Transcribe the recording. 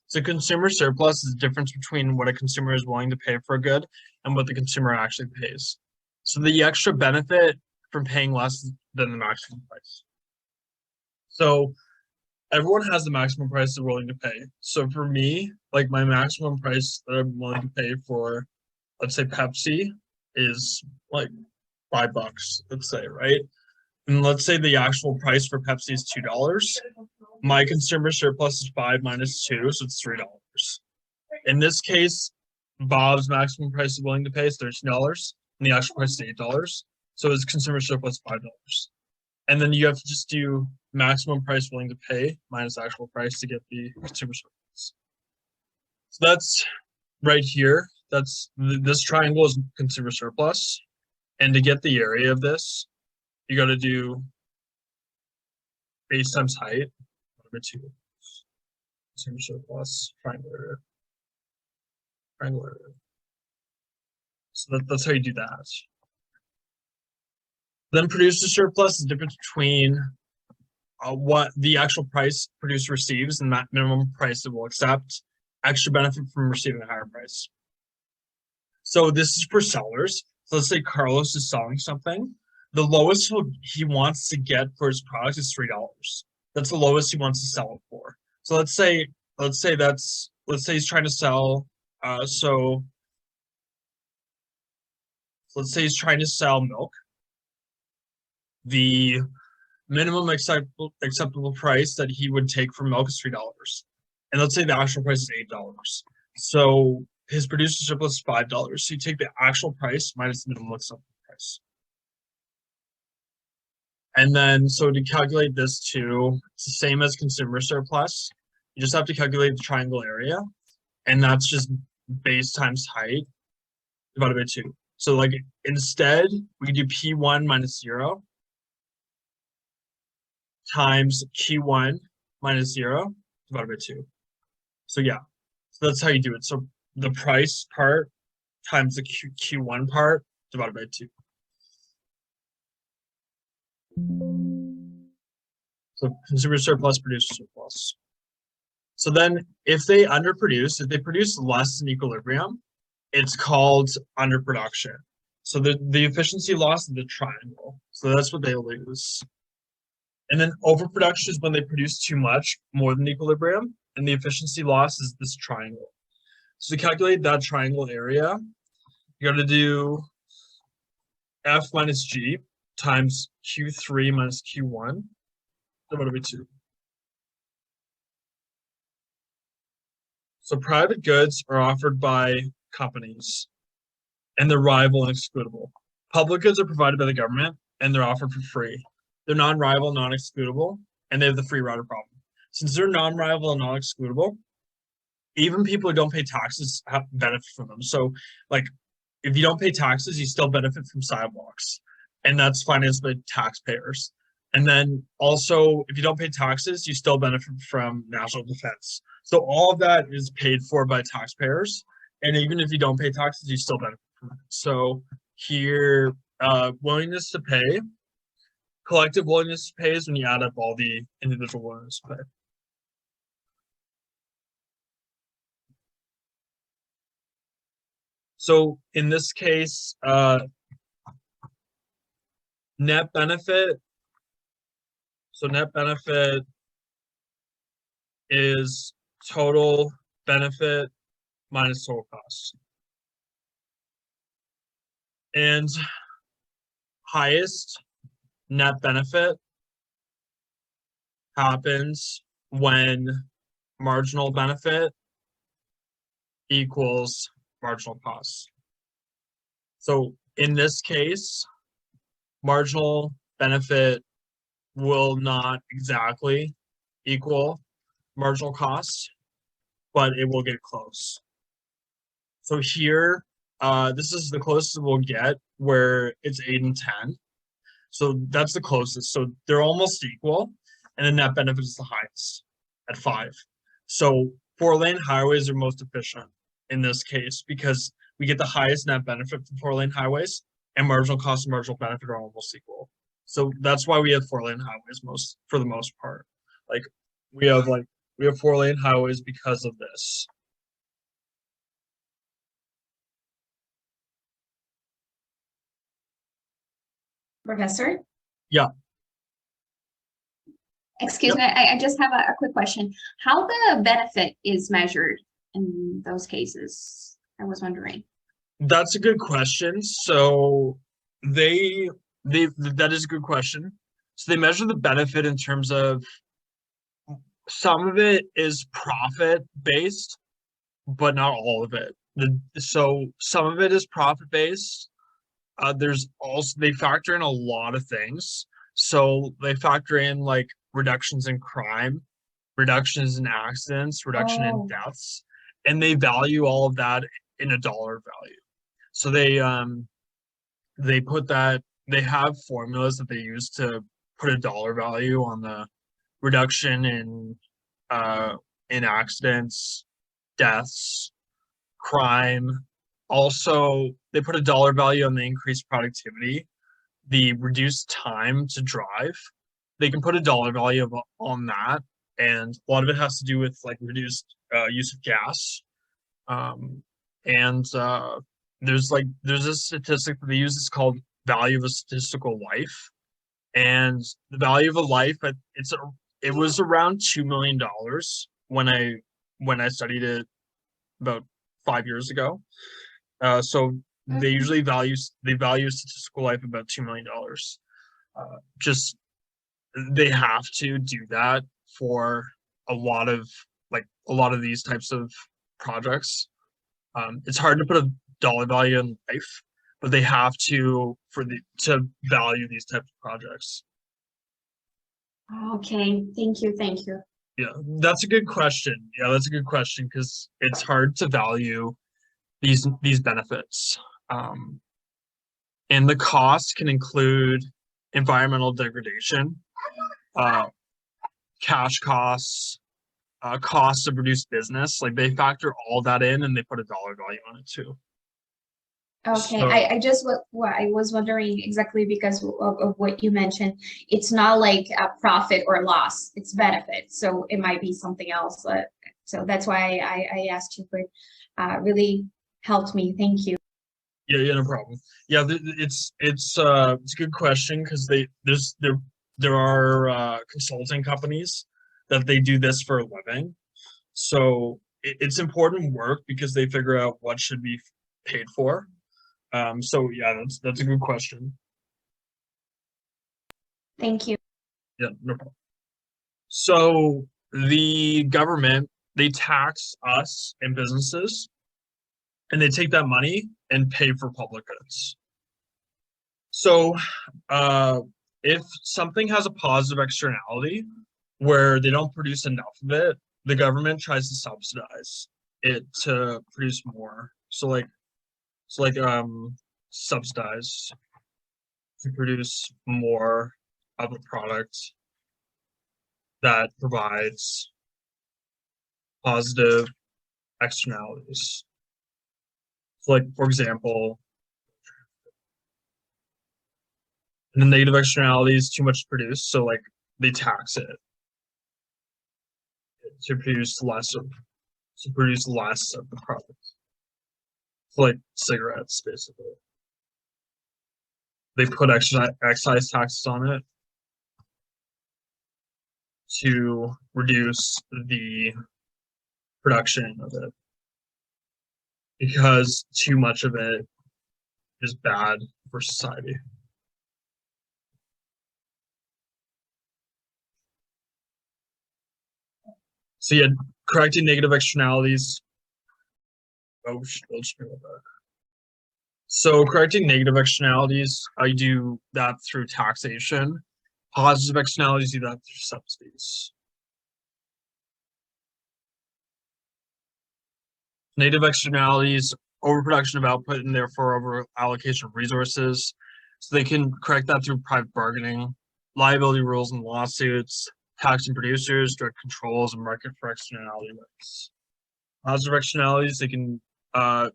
So consumer surplus is the difference between what a consumer is willing to pay for a good and what the consumer actually pays. So the extra benefit from paying less than the maximum price. So everyone has the maximum price they're willing to pay. So for me, like my maximum price that I'm willing to pay for, let's say Pepsi, is like $5, let's say, right? And let's say the actual price for Pepsi is $2. My consumer surplus is 5 minus 2, so it's $3. In this case, Bob's maximum price is willing to pay is $13, and the actual price is $8. So his consumer surplus $5. And then you have to just do maximum price willing to pay minus actual price to get the consumer surplus. So that's right here. That's this triangle is consumer surplus. And to get the area of this, you got to do base times height, over 2. Consumer surplus, triangle area. Triangle area. So that's how you do that. Then producer surplus is the difference between what the actual price producer receives and that minimum price it will accept, extra benefit from receiving a higher price. So this is for sellers. So let's say Carlos is selling something. The lowest he wants to get for his product is $3. That's the lowest he wants to sell it for. So let's say he's trying to sell. So let's say he's trying to sell milk. The minimum acceptable price that he would take for milk is $3. And let's say the actual price is $8. So his producer surplus is $5. So you take the actual price minus the minimum acceptable price. And then, so to calculate this too, it's the same as consumer surplus. You just have to calculate the triangle area, and that's just base times height divided by 2. So like instead, we do P1 minus 0 times Q1 minus 0 divided by 2. So yeah, so that's how you do it. So the price part times the Q1 part divided by 2. So consumer surplus, producer surplus. So then if they underproduce, if they produce less than equilibrium, it's called underproduction. So the efficiency loss is the triangle. So that's what they lose. And then overproduction is when they produce too much, more than equilibrium, and the efficiency loss is this triangle. So to calculate that triangle area, you got to do F minus G times Q3 minus Q1 divided by 2. So private goods are offered by companies, and they're rival and excludable. Public goods are provided by the government, and they're offered for free. They're non-rival, non-excludable, and they have the free rider problem. Since they're non-rival and non-excludable, even people who don't pay taxes have benefit from them. So, like, if you don't pay taxes, you still benefit from sidewalks, and that's financed by taxpayers. And then also, if you don't pay taxes, you still benefit from national defense. So all of that is paid for by taxpayers, and even if you don't pay taxes, you still benefit from it. So here, willingness to pay. Collective willingness to pay is when you add up all the individual willingness to pay. So in this case, net benefit. So net benefit is total benefit minus total cost. And highest net benefit happens when marginal benefit equals marginal cost. So in this case, marginal benefit will not exactly equal marginal cost, but it will get close. So here, this is the closest we'll get where it's 8 and 10. So that's the closest. So they're almost equal, and the net benefit is the highest at 5. So 4-lane highways are most efficient in this case because we get the highest net benefit from 4-lane highways, and marginal cost and marginal benefit are almost equal. So that's why we have 4-lane highways for the most part. Like we have like We have 4-lane highways because of this. Professor? Yeah. Excuse Yep. me, I just have a quick question. How the benefit is measured in those cases? I was wondering. That's a good question. So they that is a good question. So they measure the benefit in terms of some of it is profit based, but not all of it. So some of it is profit based. There's also they factor in a lot of things. So they factor in like reductions in crime, reductions in accidents, reduction in Oh, deaths, and they value all of that in a dollar value. So they put that they have formulas that they use to put a dollar value on the reduction uh in accidents, deaths, crime. Also, they put a dollar value on the increased productivity, the reduced time to drive. They can put a dollar value on that, and a lot of it has to do with like reduced use of gas. Um, and there's a statistic that they use. It's called value of a statistical life, and the value of a life it was around $2 million when I studied it about 5 years ago. So mhm. they value statistical life about $2 million. Just they have to do that for a lot of a lot of these types of projects. It's hard to put a dollar value in life, but they have to to value these types of projects. Okay, thank you, thank you. Yeah, that's a good question. Yeah, that's a good question because it's hard to value these benefits. Um, and the cost can include environmental degradation, uh, cash costs, costs of reduced business. Like they factor all that in and they put a dollar value on it too. Okay, So I just what I was wondering exactly because of what you mentioned. It's not like a profit or loss, it's benefit. So it might be something else. So that's why I asked you, but really helped me. Thank you. yeah, no problem. Yeah, it's a good question because there are consulting companies that they do this for a living. So it's important work because they figure out what should be paid for. So yeah, that's a good question. Thank you. Yeah, no problem. So the government, they tax us and businesses, and they take that money and pay for public goods. So uh, if something has a positive externality where they don't produce enough of it, the government tries to subsidize it to produce more. So subsidize to produce more of a product that provides positive externalities. So like for example, the negative externalities too much to produce, so like they tax it to produce less of the product. So like cigarettes, basically. They put extra excise taxes on it to reduce the production of it because too much of it is bad for society. So yeah, correcting negative externalities. Oh, so correcting negative externalities, I do that through taxation. Positive externalities do that through subsidies. Negative externalities, overproduction of output and therefore over allocation of resources. So they can correct that through private bargaining, liability rules and lawsuits, taxing producers, direct controls, and market for externality risks. Positive externalities, they can produce